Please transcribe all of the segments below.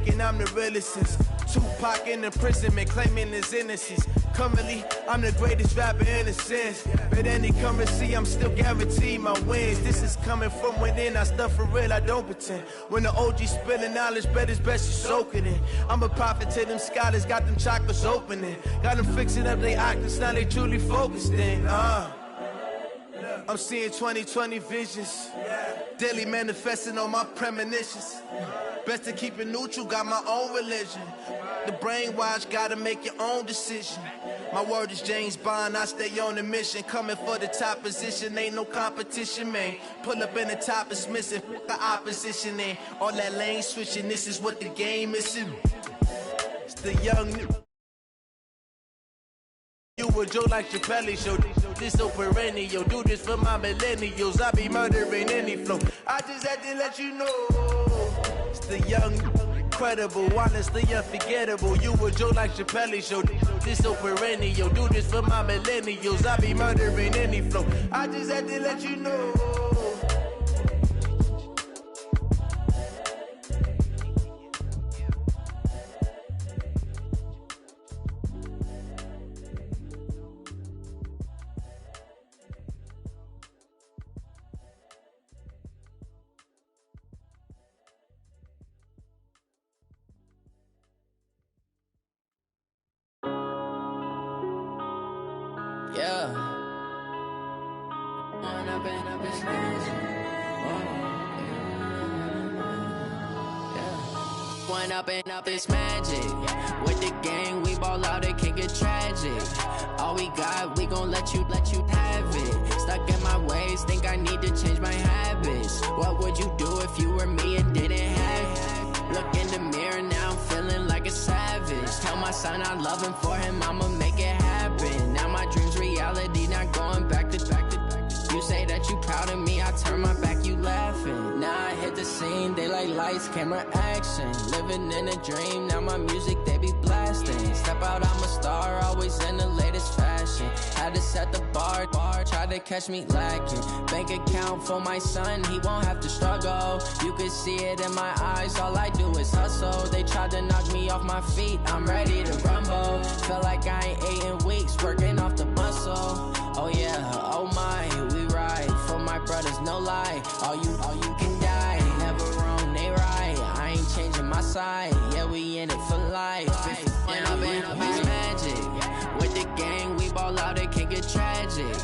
thinking I'm the realest since Tupac in imprisonment, claiming his innocence. Currently, I'm the greatest rapper in a sense. But any currency, I'm still guaranteed my wins. This is coming from within, I stuff for real, I don't pretend. When the OG spilling knowledge, bet it's best you soak it in. I'm a prophet to them scholars, got them chakras opening. Got them fixing up they octaves, now they truly focused in. I'm seeing 2020 visions. Daily manifesting on my premonitions. Best to keep it neutral, got my own religion. The brainwash, gotta make your own decision. My word is James Bond, I stay on the mission. Coming for the top position, ain't no competition, man. Pull up in the top is missing, the opposition in. All that lane switching, this is what the game is. It's the young you a Joe like Chappelle show. This so perennial, do this for my millennials. I be murdering any flow. I just had to let you know. It's the young, incredible, honestly unforgettable. You a Joe like Chappelle show. This so perennial, do this for my millennials. I be murdering any flow. I just had to let you know. Yeah. When I've been up this magic. When I've been up this magic. With the gang, we ball out, it can get tragic. All we got, we gon' let you have it. Stuck in my ways, think I need to change my habits. What would you do if you were me and didn't have it? Look in the mirror, now I'm feeling like a savage. Tell my son I love him, for him I'ma make it happen. Now my dreams reality, not going back to. You say that you proud of me, I turn my back, you laughing. Now I hit the scene, they like lights, camera, action. Living in a dream, now my music, they be blasting. Step out, I'm a star, always in the latest fashion. Had to set the bar, try to catch me lacking. Bank account for my son, he won't have to struggle. You can see it in my eyes, all I do is hustle. They tried to knock me off my feet, I'm ready to rumble. Feel like I ain't ate in weeks, working off the muscle. Oh yeah, oh my, we ride for my brothers, no lie. All you can die, never wrong, they right. I ain't changing my side, yeah, we in it for life. When I've been up this magic. With the gang, we ball out, it can get tragic.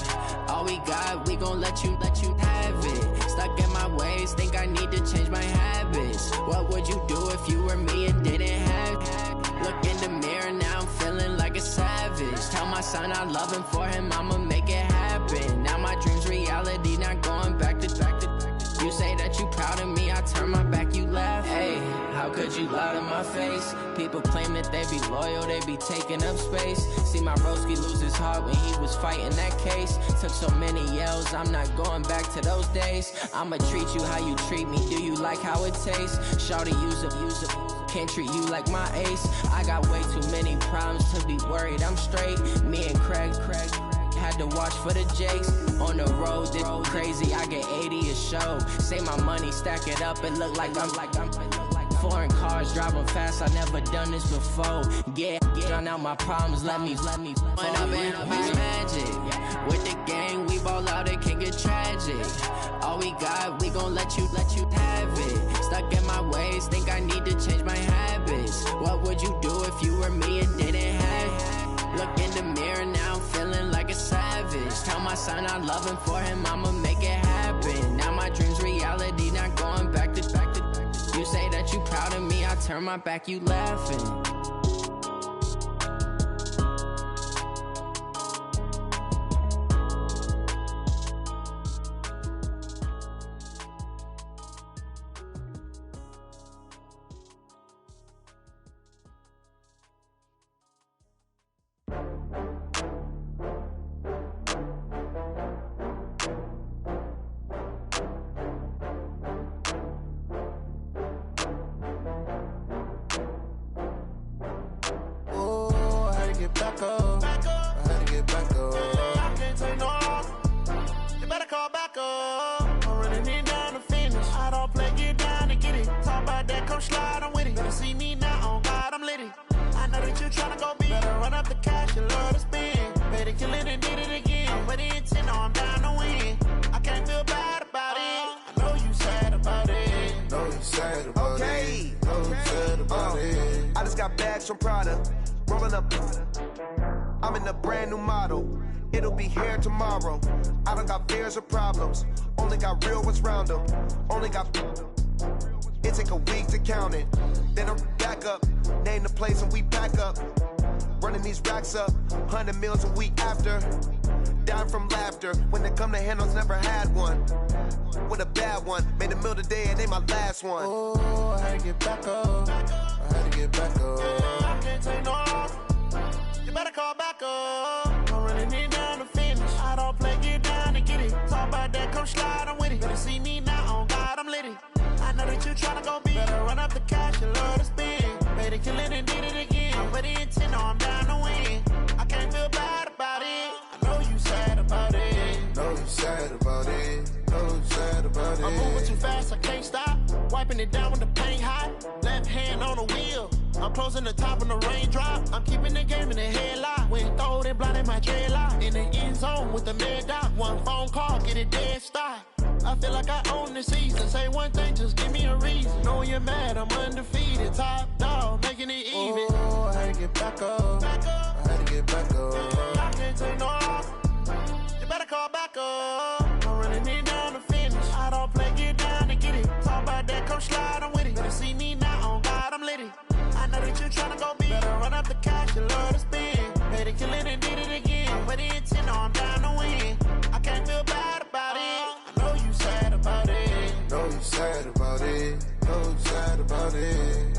All we got, we gon' let you have it. Stuck in my ways, think I need to change my habits. What would you do if you were me and didn't have it? Look in the mirror, now I'm feeling like a savage. Tell my son I love him, for him I'ma make it happen. Now my dreams reality, not going back to. You say that you proud of me, I turn my back, you laugh. Hey, how could you lie to my face? People claim that they be loyal, they be taking up space. See my broski lose his heart when he was fighting that case. Took so many yells, I'm not going back to those days. I'ma treat you how you treat me, do you like how it tastes? Shawty, use it. Can't treat you like my ace. I got way too many problems to be worried, I'm straight. Me and Craig had to watch for the Jakes. On the road, this crazy, I get 80 a show. Say my money, stack it up, it look like I'm foreign cars, driving fast, I never done this before. Yeah, drown out my problems, let me. When I've been up this magic. With the gang, we ball out, it can get tragic. All we got, we gon' let you have it. Stuck in my ways, think I need to change my habits. What would you do if you were me and didn't have it? Look in the mirror, now I'm feeling like a savage. Tell my son I love him, for him I'ma make it happen. Now my dreams reality, not going back to. You say that you proud of me, I turn my back, you laughing. Slide on with it. Better see me tryna go be. Better run up the cash, you love to spend. Better kill it and did it again. I'm with the intent, no, I'm down to win. I can't feel bad about it. I know you sad about it. Know you sad about it. Know you sad about it. I just got bags from Prada. Rolling up. I'm in a brand new model. It'll be here tomorrow. I don't got fears or problems. Only got real ones round them. Only got. It take a week to count it. Then I'm back up. Name the place and we back up. Running these racks up. 100 meals a week after. Dying from laughter. When they come to handles, never had one. With a bad one. Made a meal today and they my last one. Oh, I had to get back up. I had to get back up. I can't take no off. You better call back up. I'm running it down to finish. I don't play, get down to get it. Talk about that, come slide, I'm with it. Better see me now, on God, I'm lit it. I know that you tryna go be. Better run up the cash, you love to spend. Better kill it and did it again. I'm with the intent, no, I'm down to win. I can't feel bad about it. I know you sad about it. Know you sad about it. Know you sad about it. I'm moving too fast, I can't stop. Wiping it down with the paint hot. Left hand on the wheel. I'm closing the top when the raindrop. I'm keeping the game in the headlock. When throwed and blinded my dreadlock. In the end zone with the mad dot. One phone call, get it dead stop. I feel like I own the season. Say one thing, just give me a reason. Knowing you're mad, I'm undefeated. Top dog, making it even. Oh, I had to get back up. I had to get back up. I can't take no off. You better call back up. I'm running it down to finish. I don't play, get down to get it. Talk about that, come slide, I'm with it. Better see me now, on God, I'm lit it. I know that you tryna go be. Better run up the cash, you love to spend. Better kill it and did it again. I'm with the intent, no, I'm down to win. I can't feel bad about it. I know you sad about it. Know you sad about it. Know you sad about it.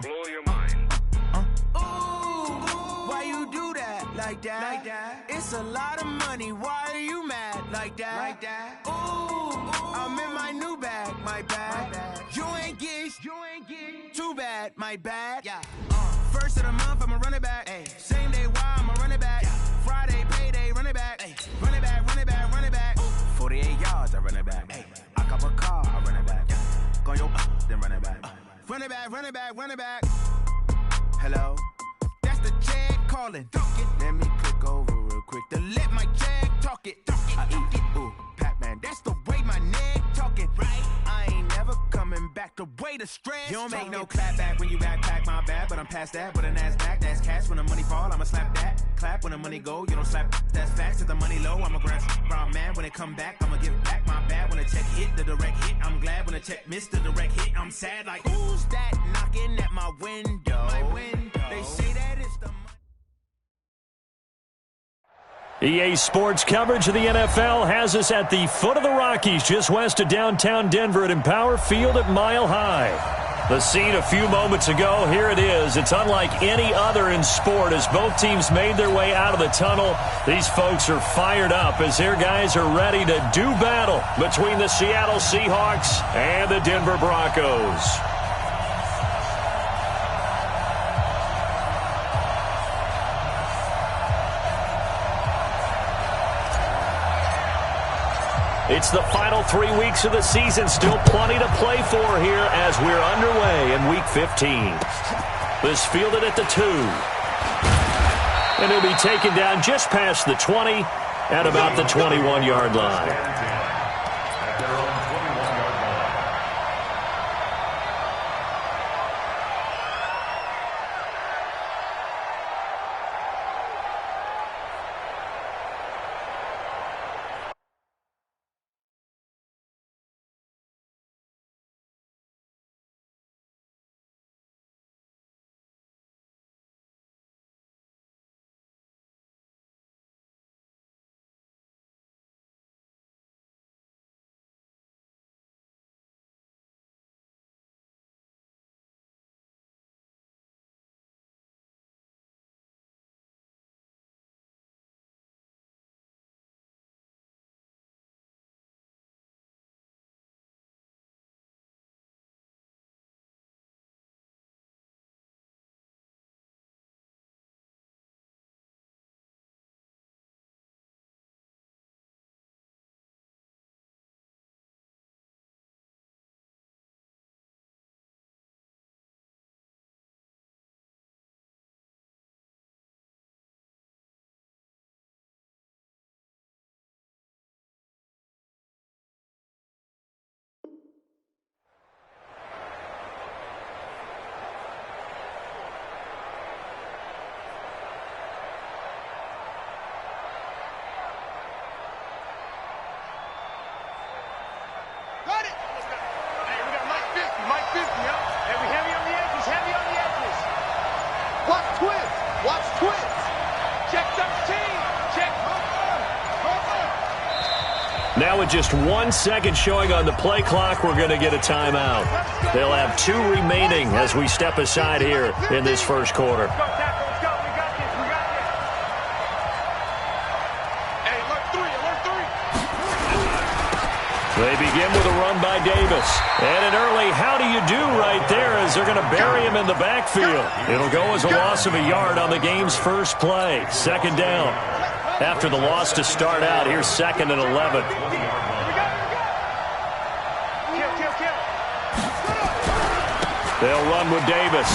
Blow your mind. Why you do that? Like that? It's a lot of money. Why are you mad? Like that? Ooh, I'm in my new bag. My bad. You ain't get. Too bad. My bad. Yeah. First of the month, I'ma run it back. Ay. Same day, why I'ma run it back. Yeah. Friday, payday, run it back. Ay. Run it back, run it back, run it back. Ooh. 48 yards, I run it back. Ay. I cop a car, I run it back. Yeah. Go yo, then run it back. Run it back, run it back, run it back. Hello? That's the Jag calling. Let me click over real quick to let my Jag talk it. I eat it, ooh, Pac-Man. That's the way my neck talking. Right? I ain't never coming back the way the stress. You don't make no clap back when you backpack, my bad, but I'm past that. With a NASDAQ, that's cash. When the money fall, I'ma slap that. Clap when the money go, you don't slap. That's facts. If the money low, I'ma grab brown man. When it come back, I'ma give back my bad. When the check hit, the direct hit. I'm glad when the check missed the direct hit. I'm sad like, who's that knocking at my window? They say that it's the EA Sports coverage of the NFL has us at the foot of the Rockies, just west of downtown Denver at Empower Field at Mile High. The scene a few moments ago, here it is. It's unlike any other in sport as both teams made their way out of the tunnel. These folks are fired up as their guys are ready to do battle between the Seattle Seahawks and the Denver Broncos. It's the final 3 weeks of the season. Still plenty to play for here as we're underway in Week 15. This fielded at the 2. And it'll be taken down just past the 20 at about the 21-yard line. Watch twist. Check 13. Check. Now with just 1 second showing on the play clock, we're going to get a timeout. They'll have 2 remaining as we step aside here in this first quarter. They begin with a run by Davis. And an early how do you do right there as they're going to bury him in the backfield. It'll go as a loss of a yard on the game's first play. Second down. After the loss to start out, here's 2nd and 11. They'll run with Davis.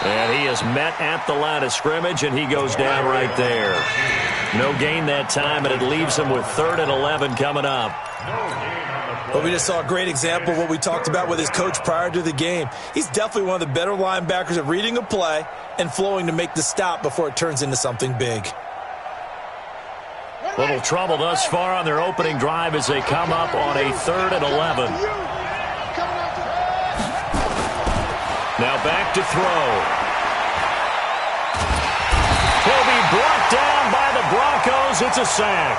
And he is met at the line of scrimmage, and he goes down right there. No gain that time, and it leaves him with 3rd and 11 coming up. Well, we just saw a great example of what we talked about with his coach prior to the game. He's definitely one of the better linebackers at reading a play and flowing to make the stop before it turns into something big. Little trouble thus far on their opening drive as they come up on a 3rd and 11. Now back to throw. He'll be brought down by the Broncos. It's a sack.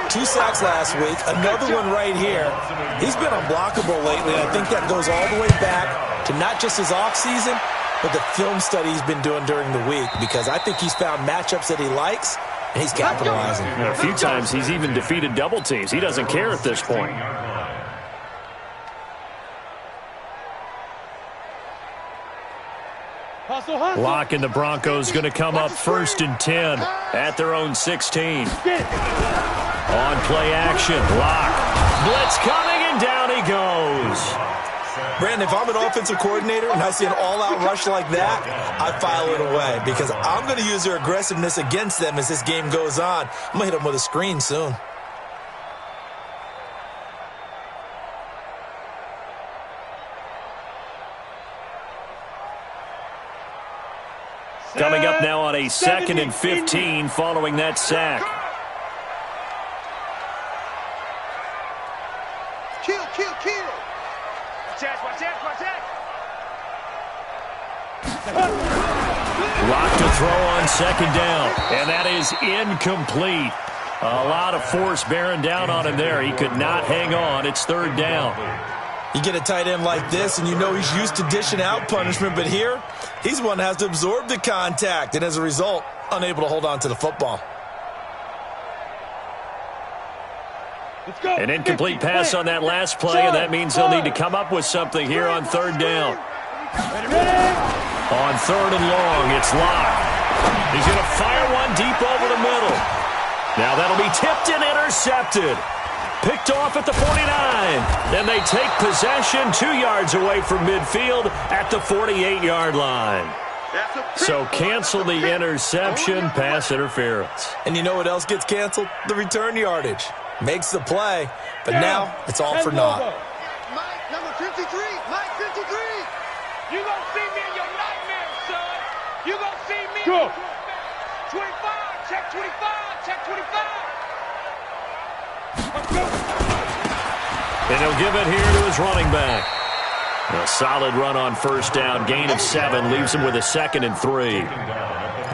2 sacks last week, another one right here. He's been unblockable lately, and I think that goes all the way back to not just his offseason, but the film study he's been doing during the week, because I think he's found matchups that he likes, and he's capitalizing. A few times he's even defeated double teams. He doesn't care at this point. Lock and the Broncos going to come up 1st and 10 at their own 16. On play action, Lock. Blitz coming, and down he goes. Brandon, if I'm an offensive coordinator and I see an all-out rush like that, I file it away because I'm going to use their aggressiveness against them as this game goes on. I'm going to hit them with a screen soon. Coming up now on a 2nd and 15 following that sack. Kill. Watch out. Lock to throw on 2nd down, and that is incomplete. A lot of force bearing down on him there. He could not hang on. It's 3rd down. You get a tight end like this, and you know he's used to dishing out punishment, but here, he's the one that has to absorb the contact, and as a result, unable to hold on to the football. An incomplete pass on that last play, and that means they'll need to come up with something here on 3rd down. On 3rd and long, it's Lock. He's going to fire one deep over the middle. Now that'll be tipped and intercepted. Picked off at the 49. Then they take possession 2 yards away from midfield at the 48-yard line. So cancel the interception, pass interference. And you know what else gets canceled? The return yardage. Makes the play, but now it's all for naught. Mike, number 53. Mike, 53. You gonna see me in your nightmares, son. You gonna see me. Go. 25. Check 25. Check 25. And he'll give it here to his running back. A solid run on 1st down. Gain of 7 leaves him with a 2nd and 3.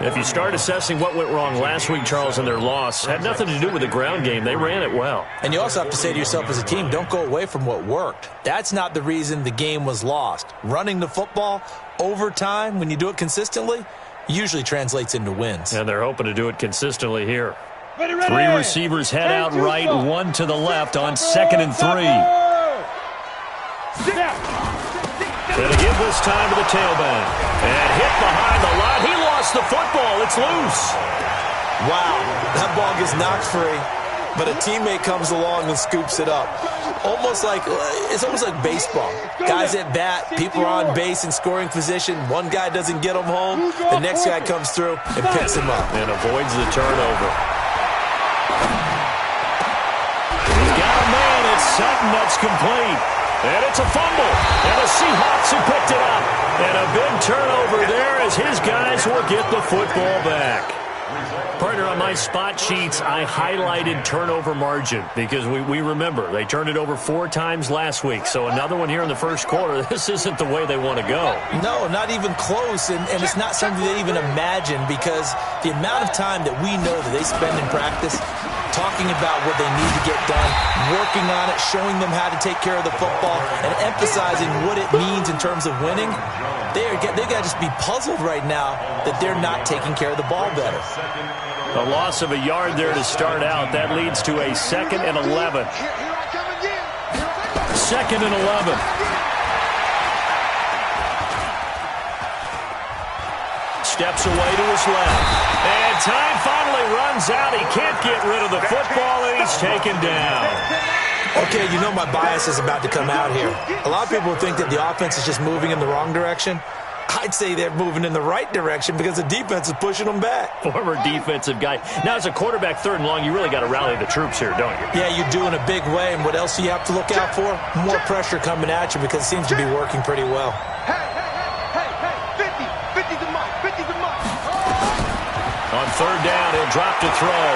If you start assessing what went wrong last week, Charles, in their loss, had nothing to do with the ground game. They ran it well. And you also have to say to yourself as a team, don't go away from what worked. That's not the reason the game was lost. Running the football over time, when you do it consistently, usually translates into wins. And they're hoping to do it consistently here. 3 receivers head out right, 1 to the left on 2nd and 3. Gonna give this time to the tailback. And hit behind the line. He lost the football. It's loose. Wow, that ball gets knocked free, but a teammate comes along and scoops it up. It's almost like baseball. Guys at bat, people are on base in scoring position. One guy doesn't get him home. The next guy comes through and picks him up. And avoids the turnover. He's got a man. It's Sutton that's complete. And it's a fumble. And the Seahawks have picked it up. And a big turnover there as his guys will get the football back. Partner, on my spot sheets, I highlighted turnover margin because we remember they turned it over 4 times last week. So another one here in the first quarter. This isn't the way they want to go. No, not even close, and it's not something they even imagine because the amount of time that we know that they spend in practice talking about what they need to get done, working on it, showing them how to take care of the football, and emphasizing what it means in terms of winning. They got to just be puzzled right now that they're not taking care of the ball better. A loss of a yard there to start out. That leads to a 2nd and 11. 2nd and 11. Steps away to his left. And time finally runs out. He can't get rid of the football, and he's taken down. Okay, you know my bias is about to come out here. A lot of people think that the offense is just moving in the wrong direction. I'd say they're moving in the right direction because the defense is pushing them back. Former defensive guy. Now, as a quarterback, 3rd and long, you really got to rally the troops here, don't you? Yeah, you do in a big way. And what else do you have to look out for? More pressure coming at you because it seems to be working pretty well. Hey, 50's a mark, 50's a mark. On 3rd down, he'll drop to throw.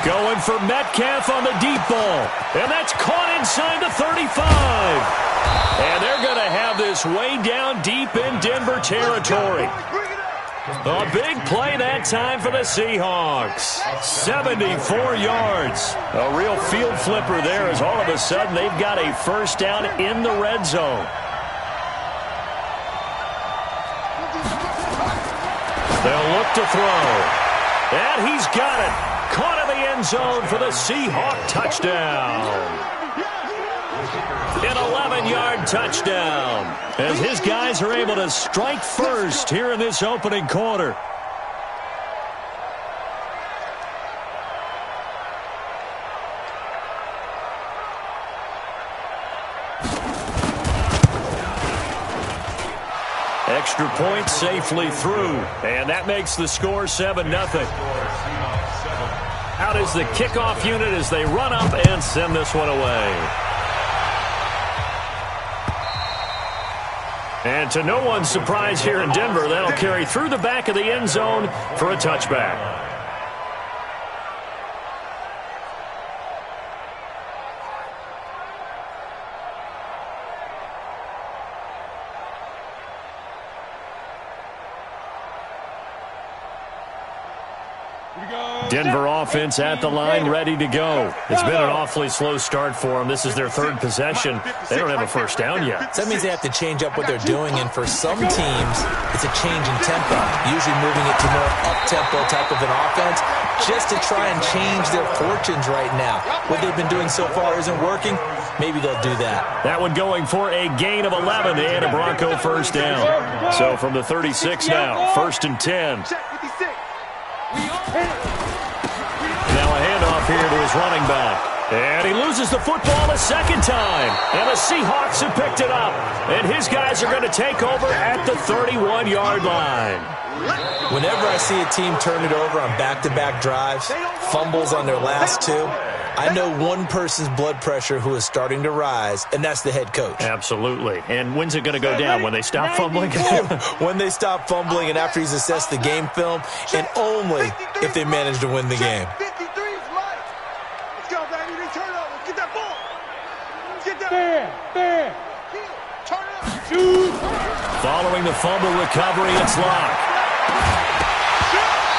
Going for Metcalf on the deep ball. And that's caught inside the 35. And they're going to have this way down deep in Denver territory. A big play that time for the Seahawks. 74 yards. A real field flipper there as all of a sudden they've got a 1st down in the red zone. They'll look to throw. And he's got it. Caught in the end zone for the Seahawk touchdown. An 11-yard touchdown as his guys are able to strike first here in this opening quarter. Extra point safely through, and that makes the score 7-0. Out is the kickoff unit as they run up and send this one away. And to no one's surprise here in Denver, that'll carry through the back of the end zone for a touchback. Denver offense at the line, ready to go. It's been an awfully slow start for them. This is their 3rd possession. They don't have a 1st down yet. So that means they have to change up what they're doing, and for some teams, it's a change in tempo, usually moving it to more up-tempo type of an offense, just to try and change their fortunes right now. What they've been doing so far isn't working. Maybe they'll do that. That one going for a gain of 11 and a Bronco 1st down. So from the 36 now, 1st and 10. Now a handoff here to his running back. And he loses the football a 2nd time. And the Seahawks have picked it up. And his guys are going to take over at the 31-yard line. Whenever I see a team turn it over on back-to-back drives, fumbles on their last 2, I know one person's blood pressure who is starting to rise, and that's the head coach. Absolutely. And when's it going to go down? When they stop fumbling? When they stop fumbling and after he's assessed the game film, and only if they manage to win the game. Following the fumble recovery, it's locked.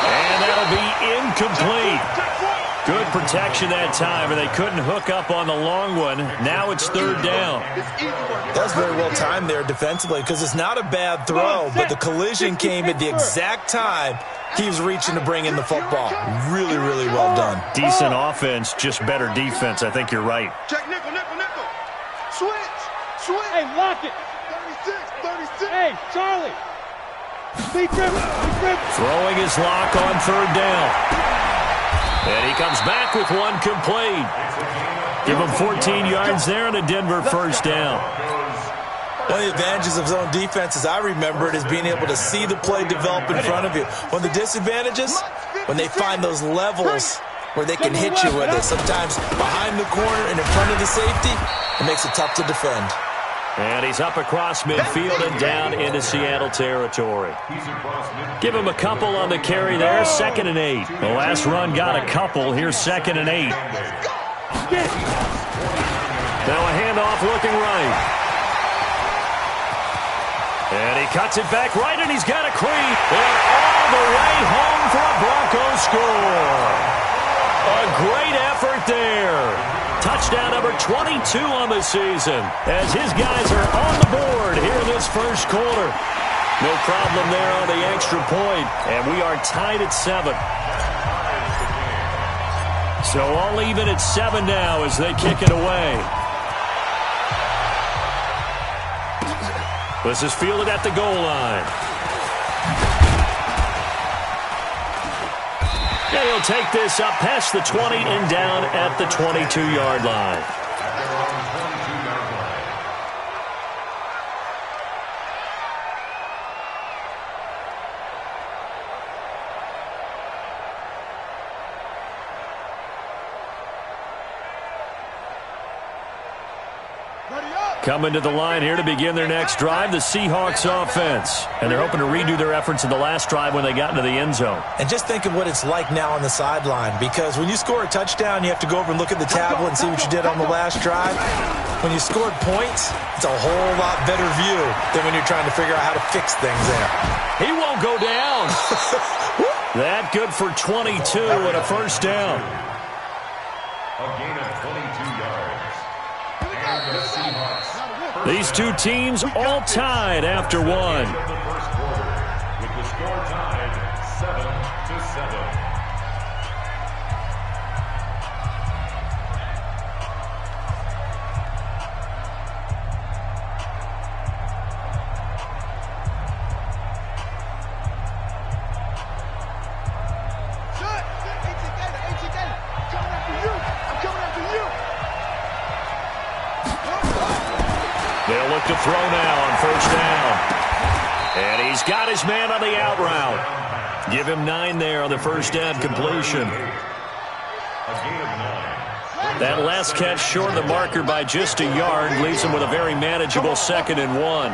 And that'll be incomplete. Good protection that time, and they couldn't hook up on the long one. Now it's 3rd down. That was very well timed there defensively because it's not a bad throw, but the collision came at the exact time he was reaching to bring in the football. Really, really well done. Decent offense, just better defense. I think you're right. Check nickel. Switch. Hey, lock it. 36. Hey, Charlie. Big grip. Throwing his lock on 3rd down. And he comes back with one complete. Give him 14 yards there and a Denver 1st down. One of the advantages of zone defense, as I remember it, is being able to see the play develop in front of you. One of the disadvantages, when they find those levels where they can hit you with it, sometimes behind the corner and in front of the safety, it makes it tough to defend. And he's up across midfield and down into Seattle territory. Give him a couple on the carry there, 2nd and 8. The last run got a couple. Here's 2nd and 8. Now a handoff looking right. And he cuts it back right, and he's got a creep. And all the way home for a Broncos score. A great effort there. Touchdown number 22 on the season as his guys are on the board here in this first quarter. No problem there on the extra point, and we are tied at 7. So all even at 7 now as they kick it away. This is fielded at the goal line. And he'll take this up past the 20 and down at the 22-yard line. Coming to the line here to begin their next drive, the Seahawks offense. And they're hoping to redo their efforts in the last drive when they got into the end zone. And just think of what it's like now on the sideline, because when you score a touchdown, you have to go over and look at the tablet and see what you did on the last drive. When you scored points, it's a whole lot better view than when you're trying to figure out how to fix things there. He won't go down. That good for 22 and a first down. A gain of 22 yards. And the Seahawks. These two teams all tied after one. The first quarter, with the score tied 7-7. They'll look to throw now on first down. And he's got his man on the out route. Give him 9 there on the first down completion. That last catch short of the marker by just a yard leaves him with a very manageable 2nd and 1. Watch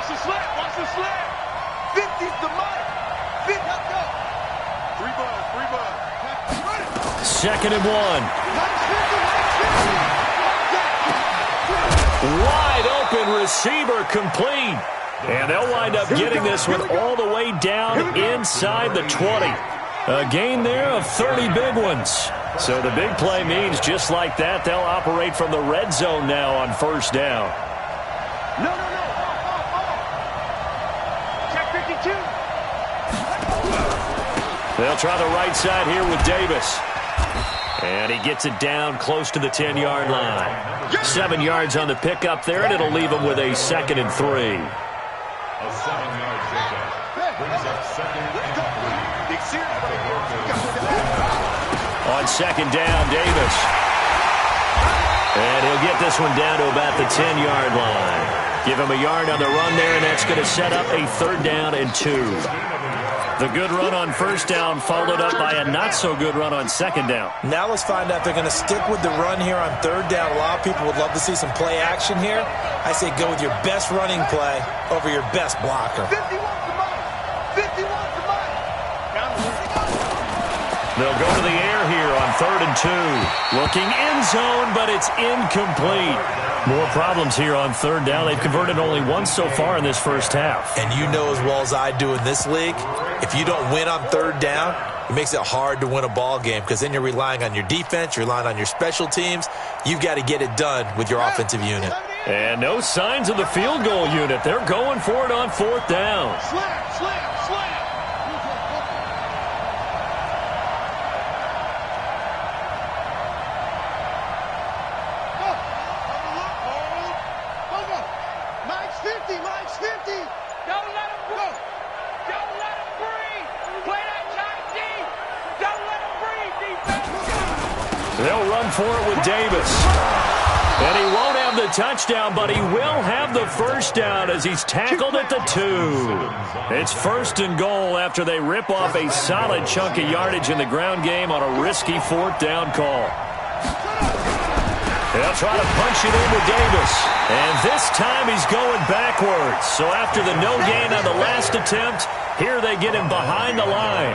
the slap. Watch the slap. 50's the mark. 50. Let's go. 3 balls. 2nd and 1. Wide open receiver complete. And they'll wind up getting this one all the way down inside the 20. A gain there of 30 big ones. So the big play means just like that, they'll operate from the red zone now on first down. No. Check 52. They'll try the right side here with Davis. And he gets it down close to the 10-yard line. 7 yards on the pickup there, and it'll leave him with a 2nd and 3. A 7-yard pickup brings up 2nd and 3. On 2nd down, Davis. And he'll get this one down to about the 10-yard line. Give him a yard on the run there, and that's going to set up a 3rd down and 2. The good run on first down followed up by a not-so-good run on 2nd down. Now let's find out if they're going to stick with the run here on 3rd down. A lot of people would love to see some play action here. I say go with your best running play over your best blocker. 50 wants the money. 50 wants the money. They'll go to the air here on 3rd and 2. Looking end zone, but it's incomplete. More problems here on 3rd down. They've converted only once so far in this first half. And you know as well as I do in this league, if you don't win on 3rd down, it makes it hard to win a ball game because then you're relying on your defense, you're relying on your special teams. You've got to get it done with your offensive unit. And no signs of the field goal unit. They're going for it on 4th down. Slam. Line's 50. Don't let him go. Don't let him breathe. Play that tight deep. Don't let him breathe, defense. They'll run for it with Davis. And he won't have the touchdown, but he will have the first down as he's tackled at the 2. It's 1st and goal after they rip off a solid chunk of yardage in the ground game on a risky 4th down call. They'll try to punch it into Davis. And this time he's going backwards. So after the no gain on the last attempt, here they get him behind the line.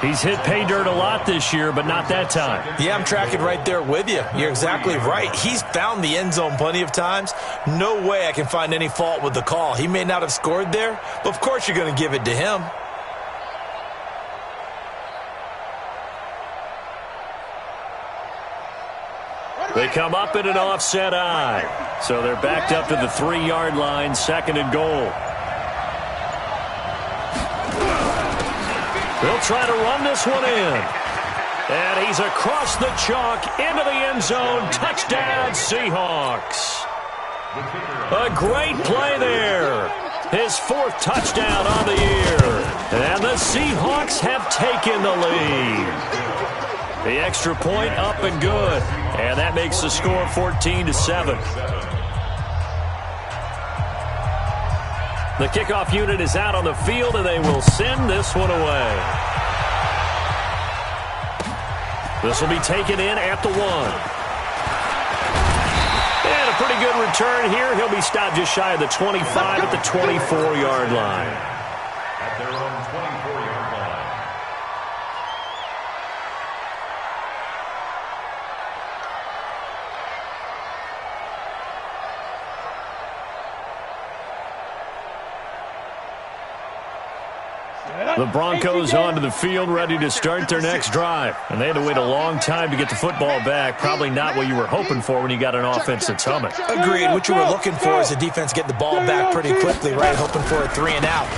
He's hit pay dirt a lot this year, but not that time. Yeah, I'm tracking right there with you. You're exactly right. He's found the end zone plenty of times. No way I can find any fault with the call. He may not have scored there, but of course you're going to give it to him. They come up in an offset eye. So they're backed up to the 3-yard line, 2nd and goal. They'll try to run this one in. And he's across the chalk into the end zone. Touchdown, Seahawks. A great play there. His 4th touchdown on the year. And the Seahawks have taken the lead. The extra point up and good. And that makes the score 14-7. The kickoff unit is out on the field, and they will send this one away. This will be taken in at the 1. And a pretty good return here. He'll be stopped just shy of the 25 at the 24-yard line. At their own 24-yard line. The Broncos onto the field, ready to start their next drive. And they had to wait a long time to get the football back. Probably not what you were hoping for when you got an offense that's humming. Agreed. What you were looking for is the defense get the ball back pretty quickly, right? Hoping for a 3 and out.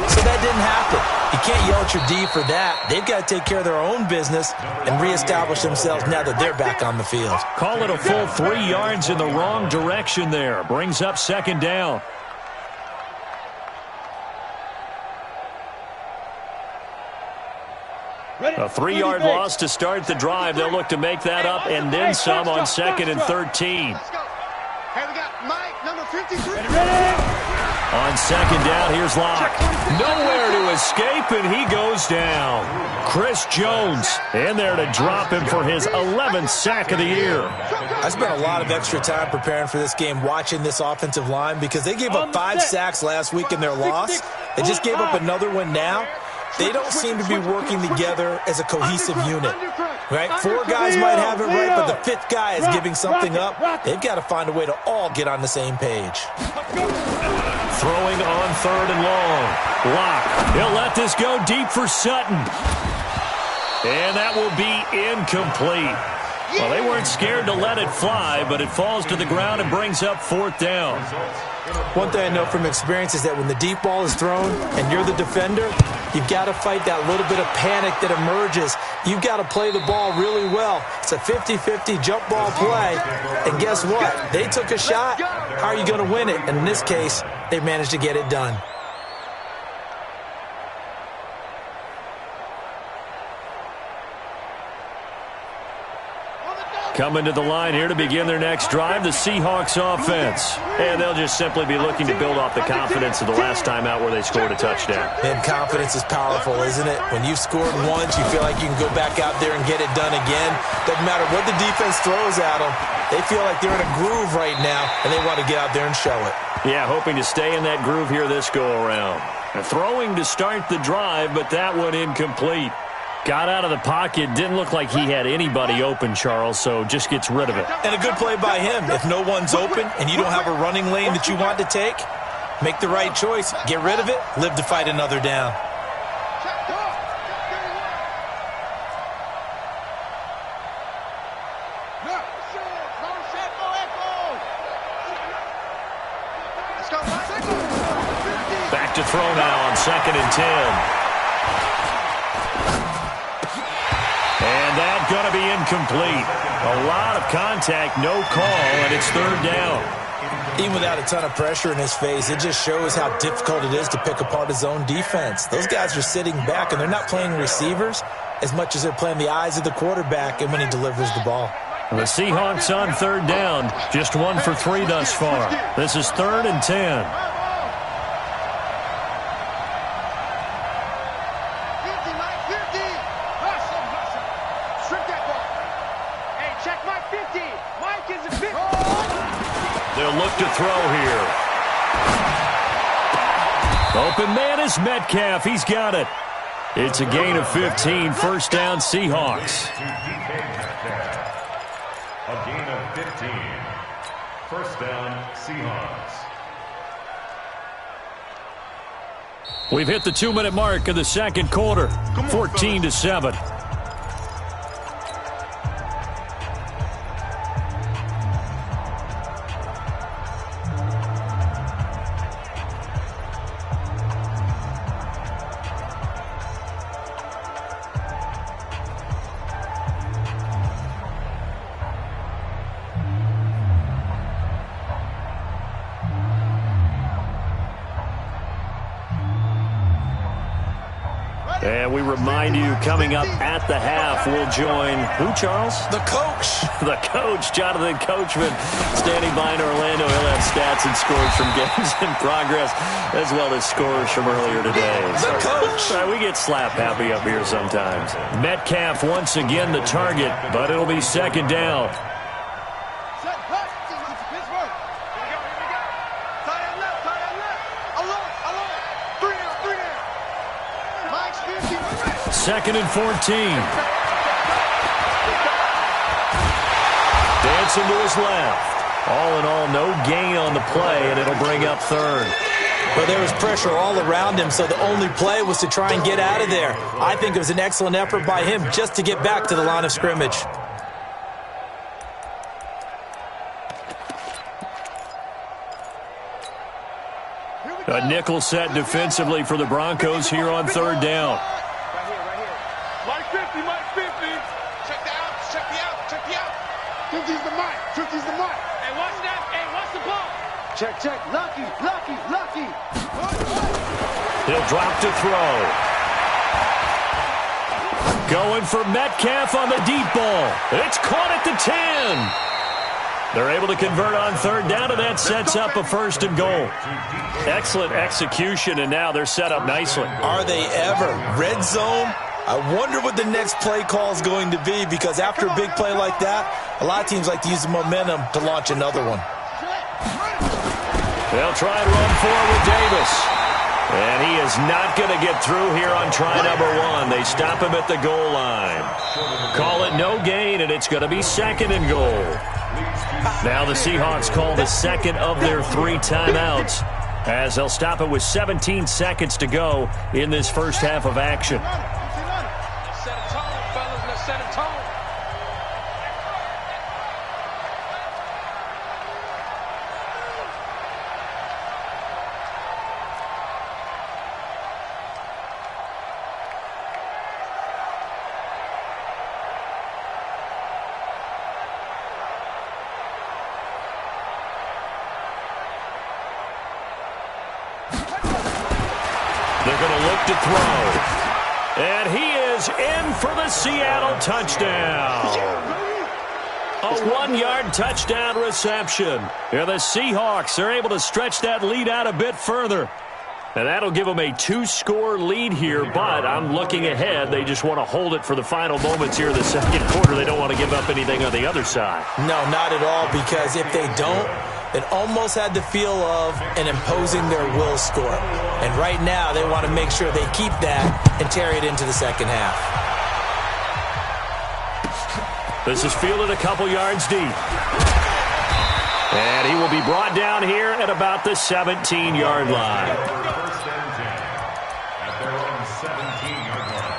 So that didn't happen. You can't yell at your D for that. They've got to take care of their own business and reestablish themselves now that they're back on the field. Call it a full 3 yards in the wrong direction there. Brings up 2nd down. A 3-yard loss to start the drive. They'll look to make that up and then some on 2nd and 13. Hey, we got Mike, number 53. On 2nd down, here's Locke. Nowhere to escape, and he goes down. Chris Jones in there to drop him for his 11th sack of the year. I spent a lot of extra time preparing for this game, watching this offensive line, because they gave up 5 sacks last week in their loss. They just gave up another one now. They don't seem to be working together as a cohesive unit, right? 4 guys might have it right, but the 5th guy is giving something up. They've got to find a way to all get on the same page. Throwing on 3rd and long. Locke, he'll let this go deep for Sutton. And that will be incomplete. Well, they weren't scared to let it fly, but it falls to the ground and brings up 4th down. One thing I know from experience is that when the deep ball is thrown and you're the defender, you've got to fight that little bit of panic that emerges. You've got to play the ball really well. It's a 50-50 jump ball play. And guess what? They took a shot. How are you going to win it? And in this case, they managed to get it done. Coming to the line here to begin their next drive, the Seahawks offense. And they'll just simply be looking to build off the confidence of the last time out where they scored a touchdown. And confidence is powerful, isn't it? When you've scored once, you feel like you can go back out there and get it done again. Doesn't matter what the defense throws at them. They feel like they're in a groove right now, and they want to get out there and show it. Yeah, hoping to stay in that groove here this go-around. Throwing to start the drive, but that one incomplete. Got out of the pocket, didn't look like he had anybody open, Charles, so just gets rid of it. And a good play by him. If no one's open and you don't have a running lane that you want to take, make the right choice, get rid of it, live to fight another down. Back to throw now on 2nd and 10. And that's going to be incomplete. A lot of contact, no call, and it's 3rd down. Even without a ton of pressure in his face, it just shows how difficult it is to pick apart his own defense. Those guys are sitting back, and they're not playing receivers as much as they're playing the eyes of the quarterback and when he delivers the ball. The Seahawks on 3rd down, just 1 for 3 thus far. This is 3rd and 10. Mike 50. Mike is look to throw here. Open man is Metcalf. He's got it. It's a gain of 15. First down, Seahawks. A gain of 15. First down, Seahawks. We've hit the 2-minute mark of the second quarter. 14-7. And we remind you, coming up at the half, we'll join, who, Charles? The coach. The coach, Jonathan Coachman, standing by in Orlando. He'll have stats and scores from games in progress, as well as scores from earlier today. The coach. We get slap happy up here sometimes. Metcalf once again the target, but it'll be second down. Second and 14. Dancing to his left. All in all, no gain on the play, and it'll bring up third. But there was pressure all around him, so the only play was to try and get out of there. I think it was an excellent effort by him just to get back to the line of scrimmage. A nickel set defensively for the Broncos here on third down. Mike 50, Mike 50. Check the out, check the out, check the out. 50's the mic, 50's the mic. Hey, watch that, hey, watch the ball. Check, check, lucky, lucky, lucky. He'll drop to throw. Going for Metcalf on the deep ball. It's caught at the 10. They're able to convert on third down, and that sets up a first and goal. Excellent execution, and now they're set up nicely. Are they ever? Red zone? I wonder what the next play call is going to be, because after a big play like that, a lot of teams like to use the momentum to launch another one. They'll try and run forward with Davis. And he is not going to get through here on try number one. They stop him at the goal line. Call it no gain, and it's going to be second and goal. Now the Seahawks call the second of their 3 timeouts, as they'll stop it with 17 seconds to go in this first half of action. Set a tone, fellas, let's set a tone. They're going to look to throw. And he is in for the Seattle touchdown. A 1-yard touchdown reception. And the Seahawks are able to stretch that lead out a bit further. And that'll give them a 2-score lead here, but I'm looking ahead. They just want to hold it for the final moments here in the second quarter. They don't want to give up anything on the other side. No, not at all, because if they don't, it almost had the feel of an imposing their will score. And right now, they want to make sure they keep that and carry it into the second half. This is fielded a couple yards deep. And he will be brought down here at about the 17-yard line. First and 10 at their own 17-yard line.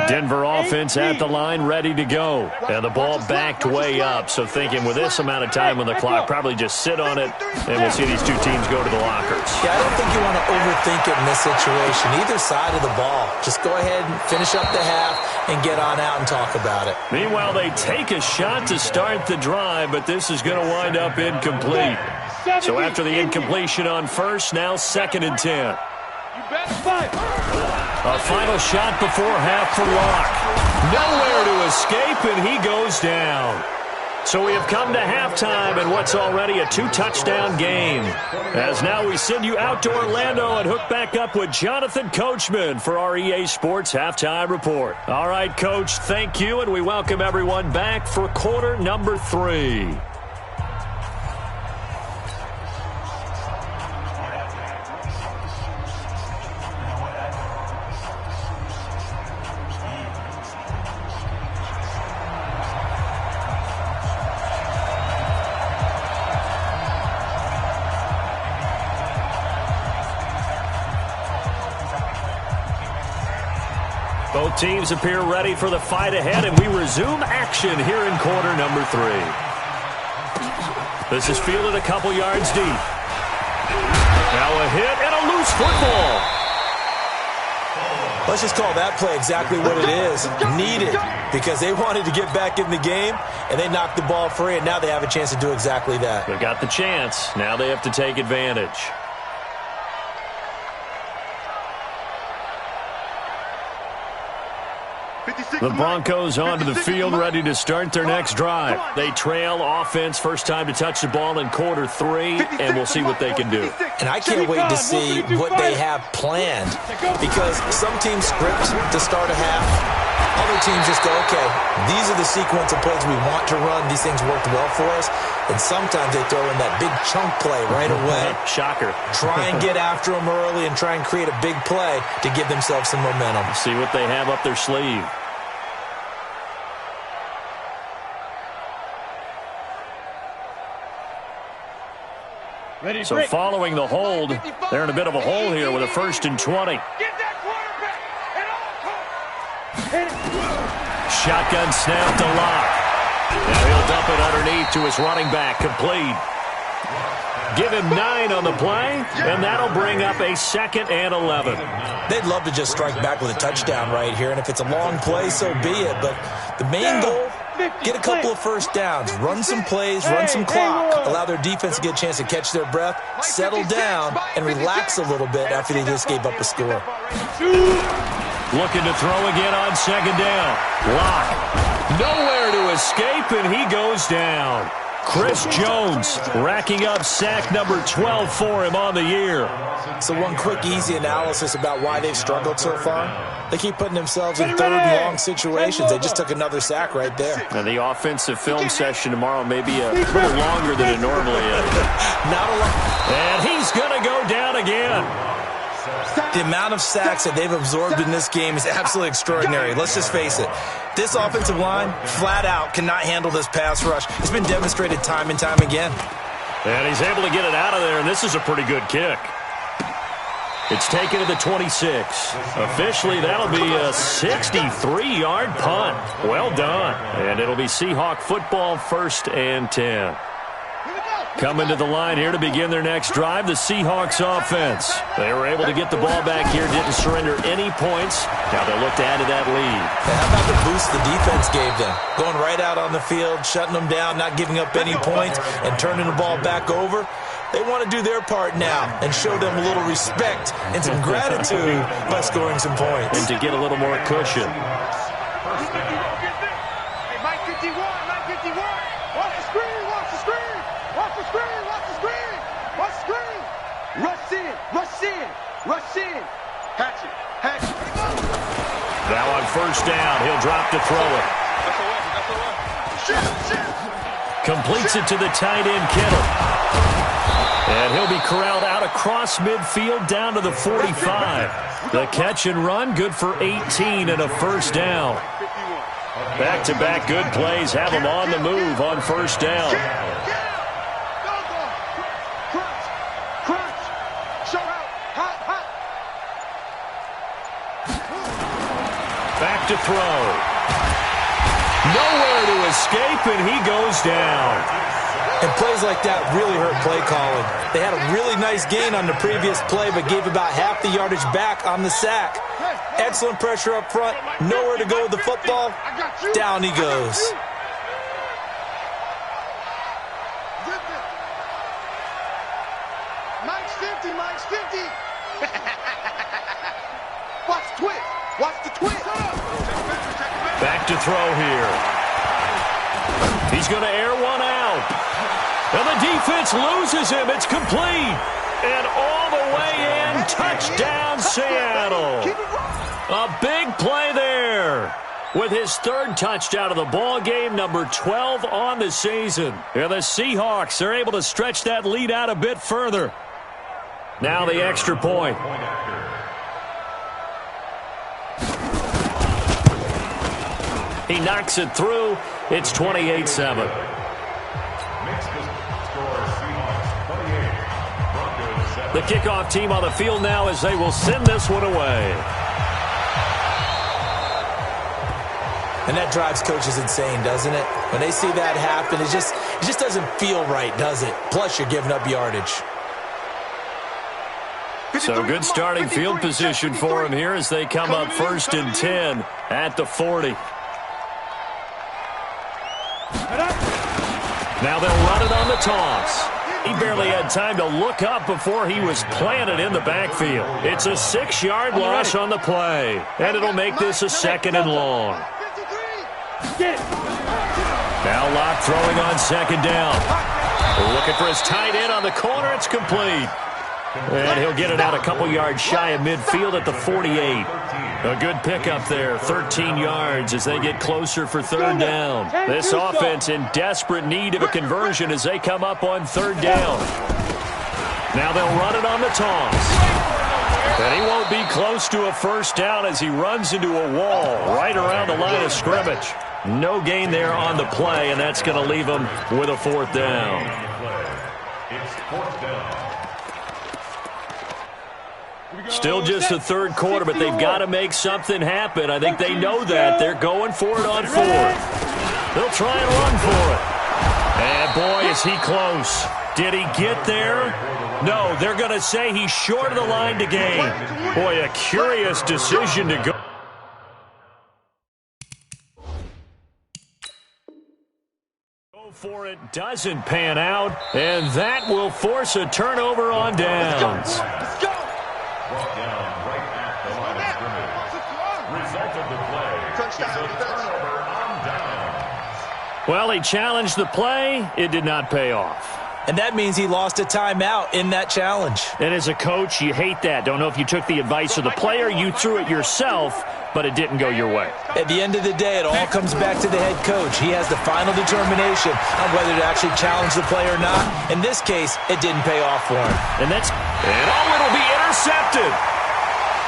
Denver offense at the line, ready to go. And the ball backed way up. So thinking with this amount of time on the clock, probably just sit on it, and we'll see these two teams go to the lockers. Yeah, I don't think you want to overthink it in this situation. Either side of the ball. Just go ahead and finish up the half and get on out and talk about it. Meanwhile, they take a shot to start the drive, but this is going to wind up incomplete. So after the incompletion on first, now second and 10. A final shot before half for Locke. Nowhere to escape, and he goes down. So we have come to halftime in what's already a 2-touchdown game. As now we send you out to Orlando and hook back up with Jonathan Coachman for our EA Sports Halftime Report. All right, Coach, thank you, and we welcome everyone back for quarter number 3. Both teams appear ready for the fight ahead, and we resume action here in quarter number 3. This is fielded a couple yards deep. Now a hit and a loose football. Let's just call that play exactly what it is. Needed, because they wanted to get back in the game, and they knocked the ball free, and now they have a chance to do exactly that. They got the chance. Now they have to take advantage. The Broncos onto the field, ready to start their next drive. They trail offense, first time to touch the ball in quarter 3, and we'll see what they can do. And I can't wait to see what they have planned, because some teams script to start a half. Other teams just go, okay, these are the sequence of plays we want to run. These things worked well for us. And sometimes they throw in that big chunk play right away. Shocker. Try and get after them early and try and create a big play to give themselves some momentum. See what they have up their sleeve. So following the hold, they're in a bit of a hole here with a 1st and 20. Shotgun snap to Locke. Now he'll dump it underneath to his running back, complete. Give him 9 on the play, and that'll bring up a 2nd and 11. They'd love to just strike back with a touchdown right here, and if it's a long play, so be it. But the main goal, get a couple of first downs, run some plays, run some clock, allow their defense to get a chance to catch their breath, settle down, and relax a little bit after they just gave up a score. Looking to throw again on 2nd down. Locke, nowhere to escape, and he goes down. Chris Jones racking up sack number 12 for him on the year. So one quick, easy analysis about why they've struggled so far. They keep putting themselves in 3rd and long situations. They just took another sack right there. And the offensive film session tomorrow may be a little longer than it normally is. Not a lot. And he's going to go down again. The amount of sacks that they've absorbed in this game is absolutely extraordinary. Let's just face it. This offensive line, flat out, cannot handle this pass rush. It's been demonstrated time and time again. And he's able to get it out of there, and this is a pretty good kick. It's taken to the 26. Officially, that'll be a 63-yard punt. Well done. And it'll be Seahawk football, 1st and 10. Coming to the line here to begin their next drive, the Seahawks offense. They were able to get the ball back here, didn't surrender any points. Now they'll look to add to that lead. How about the boost the defense gave them? Going right out on the field, shutting them down, not giving up any points, and turning the ball back over. They want to do their part now and show them a little respect and some gratitude by scoring some points. And to get a little more cushion. Now on 1st down, he'll drop to throw it. Completes it to the tight end, Kittle. And he'll be corralled out across midfield down to the 45. The catch and run, good for 18 and a 1st down. Back-to-back good plays have him on the move on 1st down. Back to throw. Nowhere to escape, and he goes down. And plays like that really hurt play calling. They had a really nice gain on the previous play, but gave about half the yardage back on the sack. Excellent pressure up front. Nowhere to go with the football. Down he goes. Mike's 50, Mike's 50. Watch the twist. Watch the twist. Back to throw here. He's going to air one out. And the defense loses him. It's complete. And all the way in. Touchdown, Seattle. A big play there. With his third touchdown of the ball game, number 12 on the season. And the Seahawks are able to stretch that lead out a bit further. Now the extra point. He knocks it through. It's 28-7. The kickoff team on the field now as they will send this one away. And that drives coaches insane, doesn't it? When they see that happen, it just doesn't feel right, does it? Plus, you're giving up yardage. So good starting field position for him here as they come up 1st and 10 at the 40. Now they'll run it on the toss. He barely had time to look up before he was planted in the backfield. It's a 6-yard loss on the play, and it'll make this a 2nd and long. Now Locke throwing on 2nd down. Looking for his tight end on the corner. It's complete. And he'll get it out a couple yards shy of midfield at the 48. A good pickup there, 13 yards as they get closer for 3rd down. This offense in desperate need of a conversion as they come up on 3rd down. Now they'll run it on the toss. And he won't be close to a 1st down as he runs into a wall right around the line of scrimmage. No gain there on the play, and that's going to leave him with a 4th down. It's 4th down. Still just the 3rd quarter, but they've got to make something happen. I think they know that. They're going for it on 4th. They'll try and run for it. And boy, is he close. Did he get there? No, they're going to say he's short of the line to gain. Boy, a curious decision to go. For it doesn't pan out, and that will force a turnover on downs. Brought down right at the line of scrimmage. Result of the play is a turnover on downs. Well, he challenged the play. It did not pay off. And that means he lost a timeout in that challenge. And as a coach, you hate that. Don't know if you took the advice of the player, you threw it yourself, but it didn't go your way. At the end of the day, it all comes back to the head coach. He has the final determination on whether to actually challenge the play or not. In this case, it didn't pay off for him. And it'll be intercepted.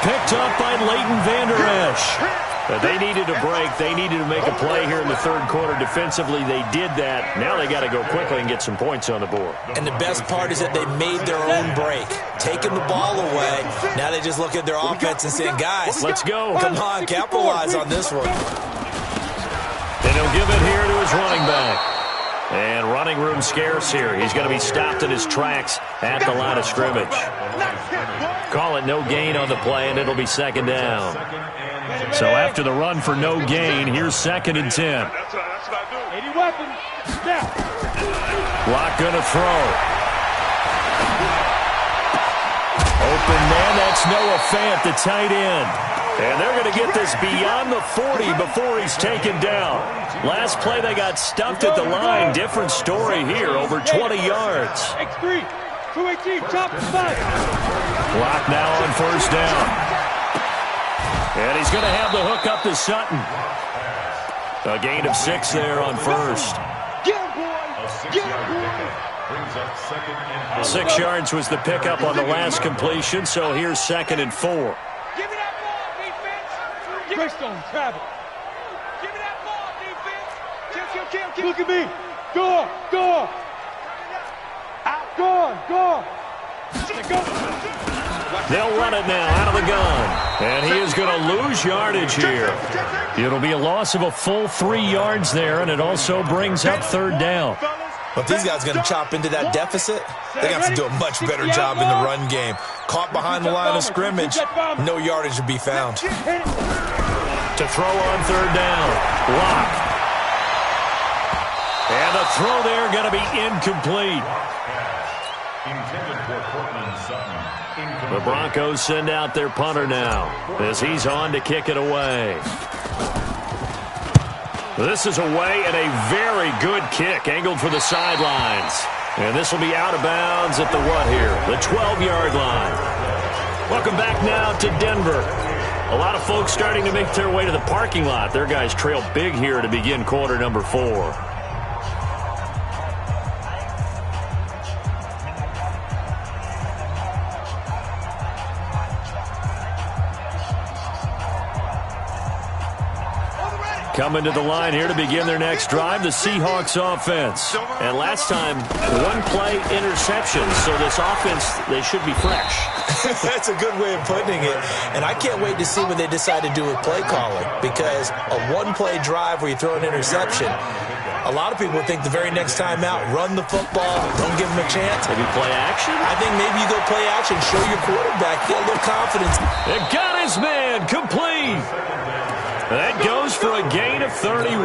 Picked up by Leighton Vander Esch. They needed a break. They needed to make a play here in the 3rd quarter. Defensively, they did that. Now they got to go quickly and get some points on the board. And the best part is that they made their own break. Taking the ball away. Now they just look at their offense and say, guys, let's go. Come on, capitalize on this one. And he'll give it here to his running back. And running room scarce here. He's going to be stopped in his tracks at the line of scrimmage. Call it no gain on the play, and it'll be 2nd down. So after the run for no gain, here's 2nd and 10. That's what I do. 80 weapons. Now. Locke going to throw. Open man, that's Noah Fant, the tight end. And they're going to get this beyond the 40 before he's taken down. Last play, they got stuffed at the line. Different story here, over 20 yards. X3, 218, chop, 5. Locke now on 1st down. And he's going to have the hook up to Sutton. A gain of 6 there on 1st. Get him, boy. Get him, boy. Brings up 2nd and 4. 6 yards was the pickup on the last completion, so here's 2nd and 4. Give me that ball, defense. Greystone, travel. Give me that ball, defense. Kill. Look at me. Go. Out. Go. They'll run it now out of the gun. And he is going to lose yardage here. It'll be a loss of a full 3 yards there, and it also brings up 3rd down. But if these guys are going to chop into that deficit, they have to do a much better job in the run game. Caught behind the line of scrimmage, no yardage to be found. To throw on 3rd down, Locke. And the throw there going to be incomplete. Intended for Cortland Sutton. The Broncos send out their punter now as he's on to kick it away. This is away and a very good kick angled for the sidelines. And this will be out of bounds at the what here? The 12-yard line. Welcome back now to Denver. A lot of folks starting to make their way to the parking lot. Their guys trail big here to begin quarter number 4. Coming to the line here to begin their next drive, the Seahawks offense. And last time, one play interception. So this offense, they should be fresh. That's a good way of putting it. And I can't wait to see what they decide to do with play calling. Because a one-play drive where you throw an interception, a lot of people think the very next time out, run the football, don't give them a chance. Maybe play action? I think maybe you go play action, show your quarterback, get a little confidence. It got his man complete. That goes for a gain of 31.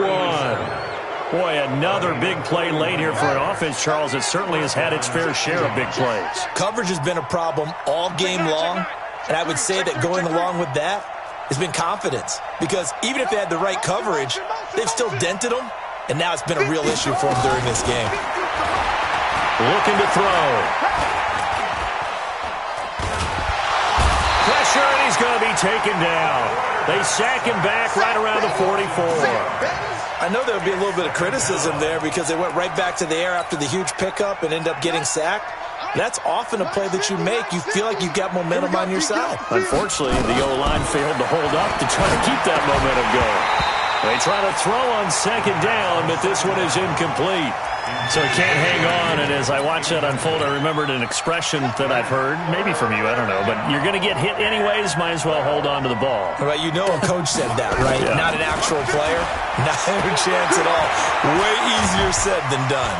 Boy, another big play late here for an offense, Charles, that certainly has had its fair share of big plays. Coverage has been a problem all game long, and I would say that going along with that has been confidence. Because even if they had the right coverage, they've still dented them, and now it's been a real issue for them during this game. Looking to throw. Pressure, and he's going to be taken down. They sack him back right around the 44. I know there would be a little bit of criticism there because they went right back to the air after the huge pickup and end up getting sacked. That's often a play that you make. You feel like you've got momentum on your side. Unfortunately, the O-line failed to hold up to try to keep that momentum going. They try to throw on second down, but this one is incomplete. So he can't hang on, and as I watch that unfold, I remembered an expression that I've heard, maybe from you, I don't know, but you're going to get hit anyways, might as well hold on to the ball. Right, you know a coach said that, right? Yeah. Not an actual player. Not a chance at all. Way easier said than done.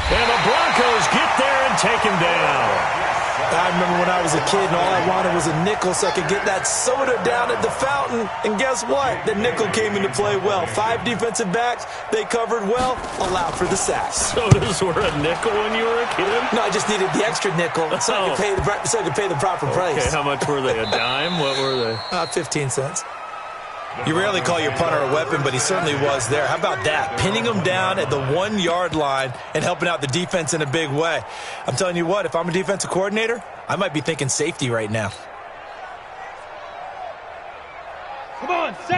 And the Broncos get there and take him down. I remember when I was a kid and all I wanted was a nickel so I could get that soda down at the fountain. And guess what? The nickel came into play well. 5 defensive backs, they covered well, allowed for the sacks. Sodas were a nickel when you were a kid? No, I just needed the extra nickel so I could pay the proper price. Okay, how much were they? A dime? What were they? 15 cents. You rarely call your punter a weapon, but he certainly was there. How about that? Pinning him down at the 1-yard line and helping out the defense in a big way. I'm telling you what, if I'm a defensive coordinator, I might be thinking safety right now.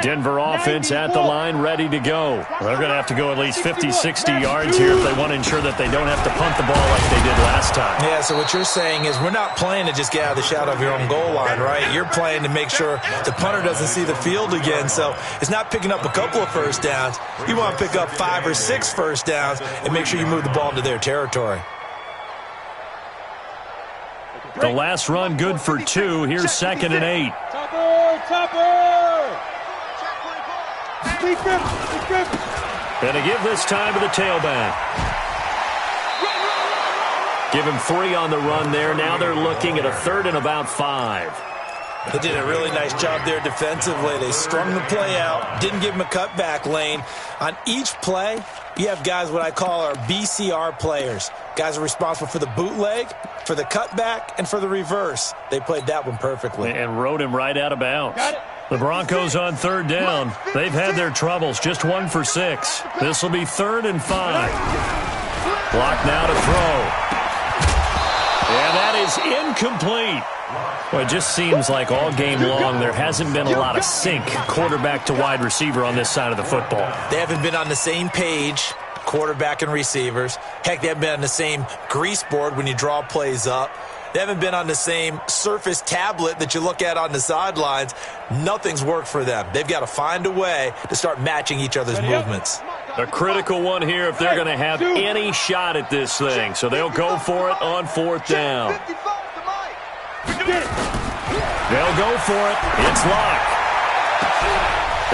Denver offense at the line, ready to go. They're going to have to go at least 50, 60 yards here if they want to ensure that they don't have to punt the ball like they did last time. Yeah, so what you're saying is we're not playing to just get out of the shadow of your own goal line, right? You're playing to make sure the punter doesn't see the field again. So it's not picking up a couple of first downs. You want to pick up 5 or 6 first downs and make sure you move the ball into their territory. The last run good for 2. Here's 2nd and 8. And to give this time to the tailback. Give him 3 on the run there. Now they're looking at a 3rd and about 5. They did a really nice job there defensively. They strung the play out, didn't give him a cutback lane. On each play, you have guys what I call our BCR players. Guys are responsible for the bootleg, for the cutback, and for the reverse. They played that one perfectly. And rode him right out of bounds. The Broncos on 3rd down. They've had their troubles, just 1 for 6. This will be 3rd and 5. Block now to throw. And that is incomplete. Well, it just seems like all game long there hasn't been a lot of sync quarterback to wide receiver on this side of the football. They haven't been on the same page, quarterback and receivers. Heck, they haven't been on the same grease board when you draw plays up. They haven't been on the same Surface tablet that you look at on the sidelines. Nothing's worked for them. They've got to find a way to start matching each other's movements. A critical one here if they're going to have any shot at this thing. So they'll go for it on 4th down. They'll go for it. It's Locke.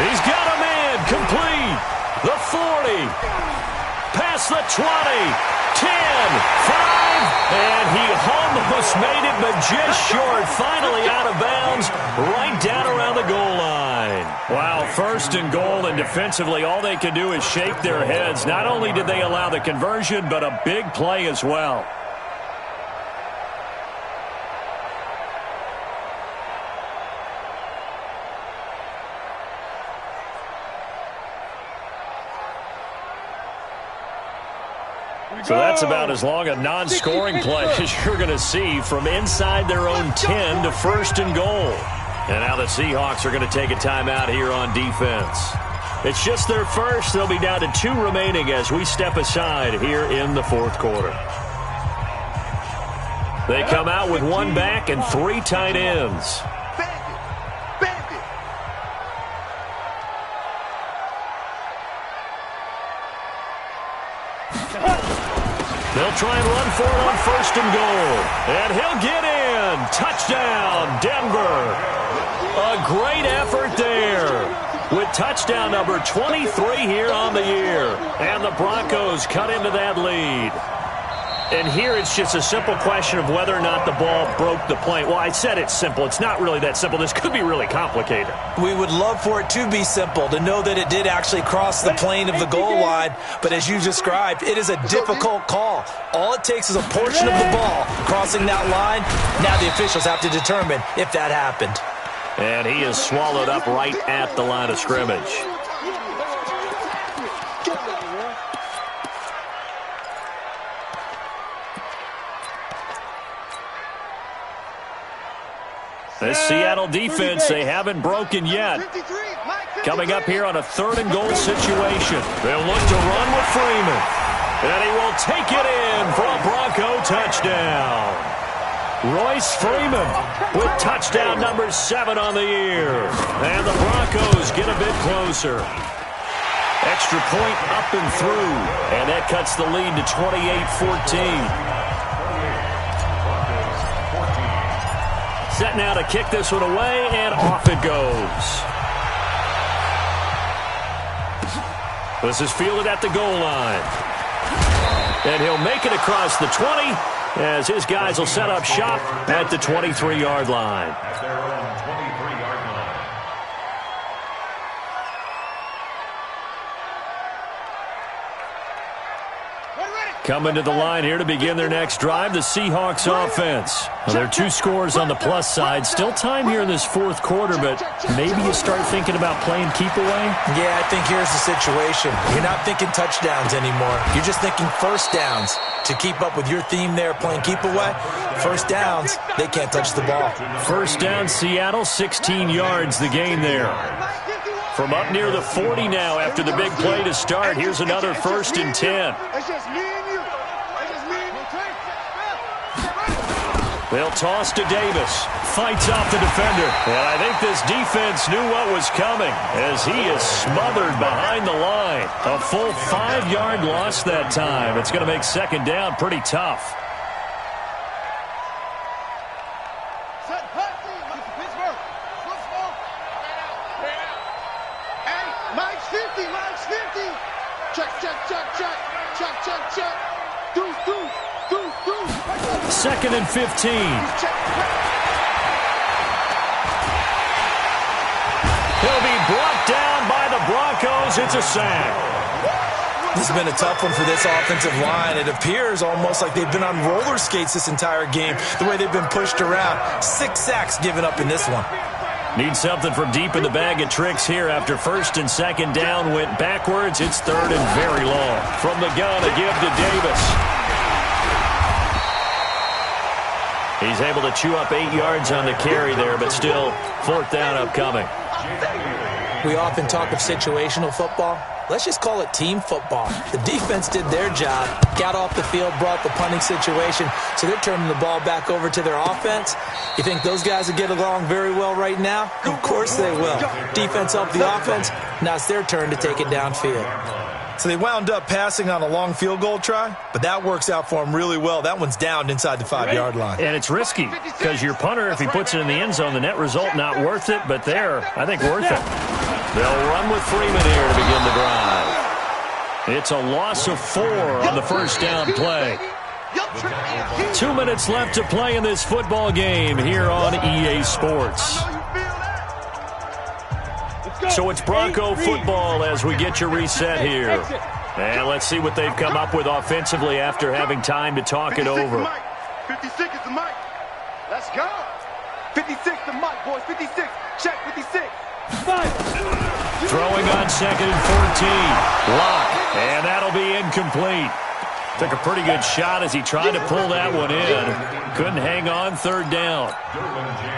He's got a man complete. The 40. Past the 20. 10. 5. And he almost made it, but just short. Finally out of bounds. Right down around the goal line. Wow, 1st and goal, and defensively all they could do is shake their heads. Not only did they allow the conversion, but a big play as well. So that's about as long a non-scoring play as you're going to see from inside their own 10 to 1st and goal. And now the Seahawks are going to take a timeout here on defense. It's just their first. They'll be down to 2 remaining as we step aside here in the 4th quarter. They come out with 1 back and 3 tight ends. They'll try and run for it on 1st and goal. And he'll get in. Touchdown, Denver. A great effort there with touchdown number 23 here on the year. And the Broncos cut into that lead. And here it's just a simple question of whether or not the ball broke the plane. Well, I said it's simple. It's not really that simple. This could be really complicated. We would love for it to be simple, to know that it did actually cross the plane of the goal line. But as you described, it is a difficult call. All it takes is a portion of the ball crossing that line. Now the officials have to determine if that happened. And he is swallowed up right at the line of scrimmage. This Seattle defense, they haven't broken yet. Coming up here on a 3rd and goal situation. They'll look to run with Freeman. And he will take it in for a Bronco touchdown. Royce Freeman with touchdown number 7 on the year. And the Broncos get a bit closer. Extra point up and through. And that cuts the lead to 28-14. Set now to kick this one away, and off it goes. This is fielded at the goal line. And he'll make it across the 20 as his guys will set up shop at the 23-yard line. At their own 23-yard line. Coming to the line here to begin their next drive, the Seahawks offense. Well, there are 2 scores on the plus side. Still time here in this 4th quarter, but maybe you start thinking about playing keep away? Yeah, I think here's the situation. You're not thinking touchdowns anymore. You're just thinking 1st downs. To keep up with your theme there, playing keep away, 1st downs, they can't touch the ball. 1st down, Seattle, 16 yards the gain there. From up near the 40 now after the big play to start, here's another 1st and 10. They'll toss to Davis. Fights off the defender. And I think this defense knew what was coming as he is smothered behind the line. A full 5-yard loss that time. It's going to make 2nd down pretty tough. Second and 15. He'll be brought down by the Broncos. It's a sack. This has been a tough one for this offensive line. It appears almost like they've been on roller skates this entire game, the way they've been pushed around. 6 sacks given up in this one. Need something from deep in the bag of tricks here after 1st and 2nd down went backwards. It's 3rd and very long. From the gun, a give to Davis. He's able to chew up 8 yards on the carry there, but still 4th down upcoming. We often talk of situational football. Let's just call it team football. The defense did their job, got off the field, brought the punting situation, so they're turning the ball back over to their offense. You think those guys will get along very well right now? Of course they will. Defense helped the offense. Now it's their turn to take it downfield. So they wound up passing on a long field goal try, but that works out for them really well. That one's down inside the 5-yard line. And it's risky because your punter, if he puts it in the end zone, the net result not worth it, but there, I think worth it. They'll run with Freeman here to begin the drive. It's a loss of 4 on the 1st down play. 2 minutes left to play in this football game here on EA Sports. So it's Bronco football as we get your reset here. And let's see what they've come up with offensively after having time to talk it over. 56 is the mic. Let's go. 56 the mic, boys. 56. Check 56. 5. Throwing on 2nd and 14. Lock. And that'll be incomplete. Took a pretty good shot as he tried to pull that one in. Couldn't hang on, third down.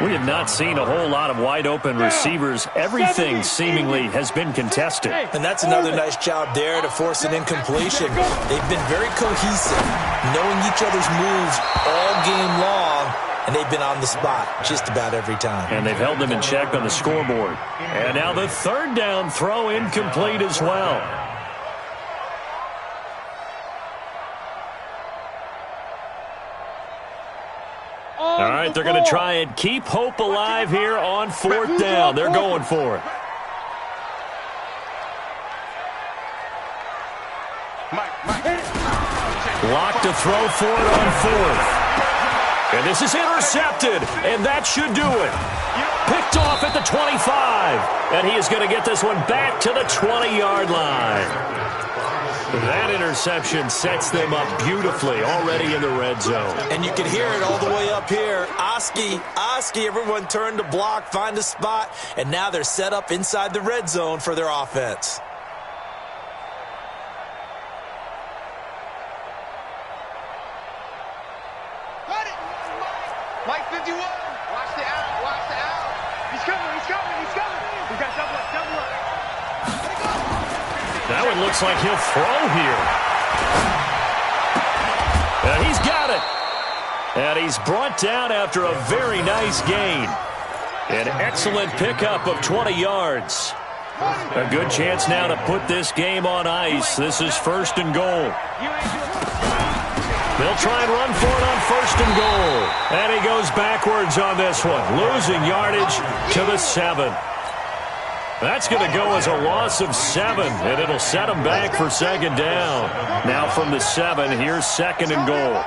We have not seen a whole lot of wide-open receivers. Everything seemingly has been contested. And that's another nice job there to force an incompletion. They've been very cohesive, knowing each other's moves all game long, and they've been on the spot just about every time. And they've held them in check on the scoreboard. And now the third down throw incomplete as well. All right, they're going to try and keep hope alive here on fourth down. They're going for it. Lock to throw for it on fourth. And this is intercepted, and that should do it. Picked off at the 25, and he is going to get this one back to the 20-yard line. That interception sets them up beautifully already in the red zone. And you can hear it all the way up here. Oski, everyone turned to block, find a spot, and now they're set up inside the red zone for their offense. Mike 51. Watch the out. He's coming. We got double up. That one looks like he'll throw here. And he's got it. And he's brought down after a very nice gain. An excellent pickup of 20 yards. A good chance now to put this game on ice. This is first and goal. They'll try and run for it on first and goal. And he goes backwards on this one, losing yardage to the 7. That's going to go as a loss of 7, and it'll set him back for second down. Now from the 7, here's second and goal.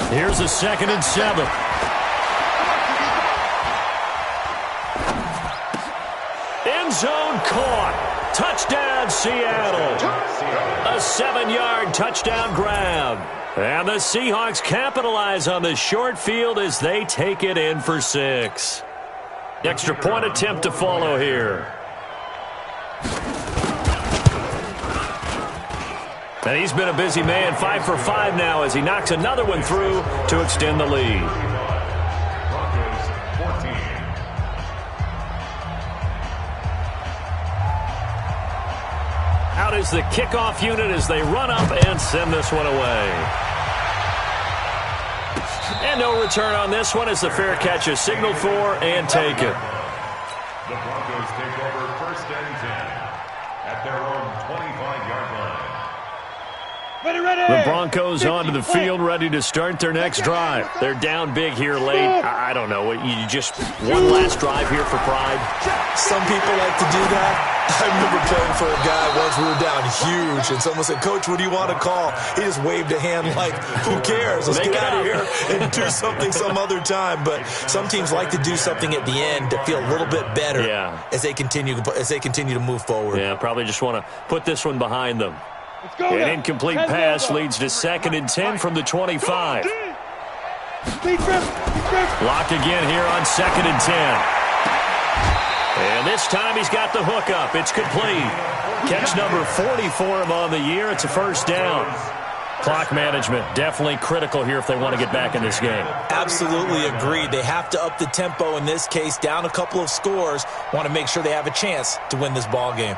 Here's a second and 7. End zone caught. Touchdown, Seattle. A 7-yard touchdown grab. And the Seahawks capitalize on the short field as they take it in for 6. Extra point attempt to follow here. And he's been a busy man, 5 for 5 now as he knocks another one through to extend the lead. Out is the kickoff unit as they run up and send this one away. And no return on this one as the fair catch is signaled for and taken. The Broncos take over first and 10 at their own 25-yard line. The Broncos onto the field, ready to start their next drive. They're down big here late. I don't know. You just one last drive here for pride. Some people like to do that. I remember playing for a guy once. We were down huge, and someone said, "Coach, what do you want to call?" He just waved a hand like, "Who cares? Let's get out of here and do something some other time." But some teams like to do something at the end to feel a little bit better as they continue to move forward. Yeah, probably just want to put this one behind them. An incomplete pass leads to second and 10 from the 25. Lock again here on second and 10. And this time he's got the hook up. It's complete. Catch number 40 for him on the year. It's a first down. Clock management definitely critical here if they want to get back in this game. Absolutely agreed. They have to up the tempo in this case, down a couple of scores. Want to make sure they have a chance to win this ball game.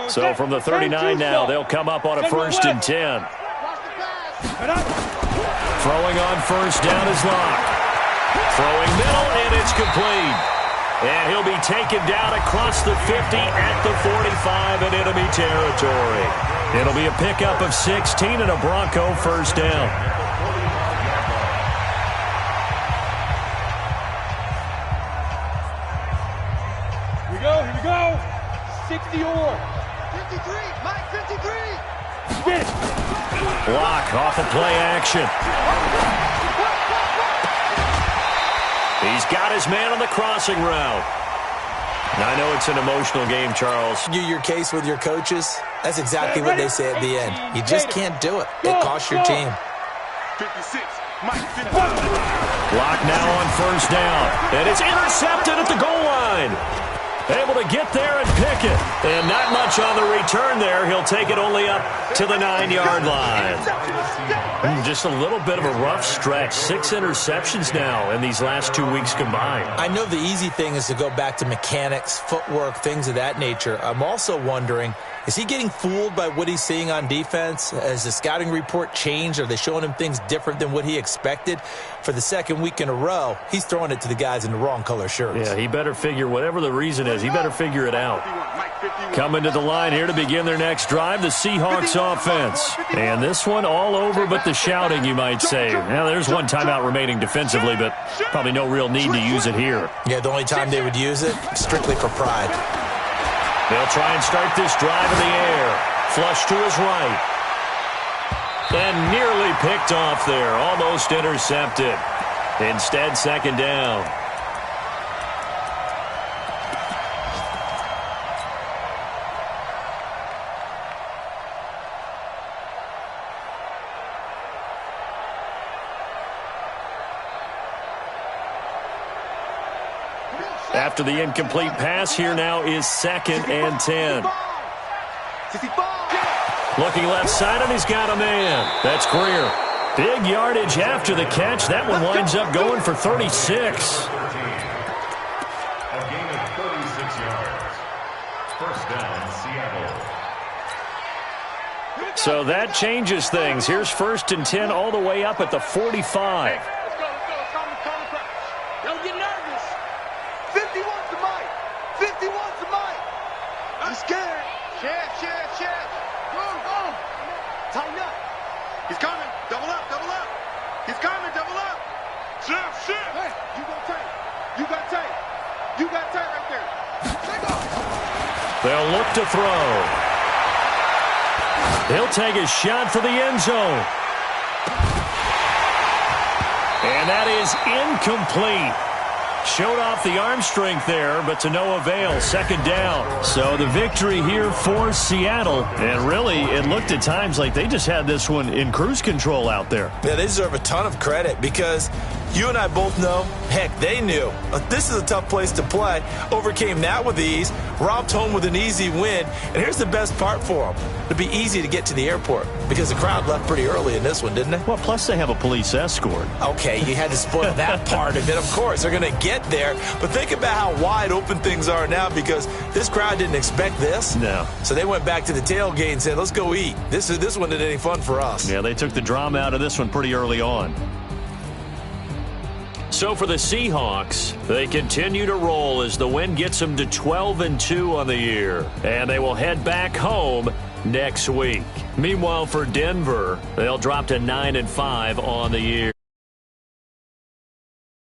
So from the 39 now, they'll come up on a first and 10. Throwing on first down is Locke. Throwing middle, and it's complete. And he'll be taken down across the 50 at the 45 in enemy territory. It'll be a pickup of 16 and a Bronco first down. Here we go. 60 or 53, Mike 53. Block off of play action. He's got his man on the crossing route. Now, I know it's an emotional game, Charles. Your case with your coaches, that's exactly what they say at the end. You just can't do it. It costs your team. 56, Mike 55. Block now on first down. And it's intercepted at the goal line. Able to get there and pick it. And not much on the return there. He'll take it only up to the 9-yard line. Just a little bit of a rough stretch. 6 interceptions now in these last 2 weeks combined. I know the easy thing is to go back to mechanics, footwork, things of that nature. I'm also wondering, is he getting fooled by what he's seeing on defense? Has the scouting report changed? Are they showing him things different than what he expected? For the second week in a row, he's throwing it to the guys in the wrong color shirts. Yeah, he better figure, whatever the reason is, he better figure it out. Coming to the line here to begin their next drive, the Seahawks offense. And this one all over but the shouting, you might say. Now, there's one timeout remaining defensively, but probably no real need to use it here. Yeah, the only time they would use it, strictly for pride. They'll try and start this drive in the air. Flush to his right. And nearly picked off there. Almost intercepted. Instead, second down. After the incomplete pass, here now is 2nd and 10. Looking left side, and he's got a man. That's Greer. Big yardage after the catch. That one winds up going for 36. A gain of 36 yards. First down, Seattle. So that changes things. Here's 1st and 10 all the way up at the 45. Don't get nervous. 50 wants the mic. 50 wants the mic. I'm scared. Share. Go. Tighten up. He's coming. Double up. He's coming. Double up. Shift. Hey, you got tight right there. Take off. They'll look to throw. He'll take a shot for the end zone. And that is incomplete. Showed off the arm strength there, but to no avail. 2nd down. So the victory here for Seattle. And really, it looked at times like they just had this one in cruise control out there. Yeah, they deserve a ton of credit because you and I both know, heck, they knew. This is a tough place to play. Overcame that with ease. Romped home with an easy win. And here's the best part for them. It'd be easy to get to the airport because the crowd left pretty early in this one, didn't they? Well, plus they have a police escort. Okay, you had to spoil that part of it. Of course, they're going to get there. But think about how wide open things are now because this crowd didn't expect this. No. So they went back to the tailgate and said, let's go eat. This one isn't any fun for us. Yeah, they took the drama out of this one pretty early on. So for the Seahawks, they continue to roll as the win gets them to 12-2 on the year. And they will head back home next week. Meanwhile, for Denver, they'll drop to 9-5 on the year.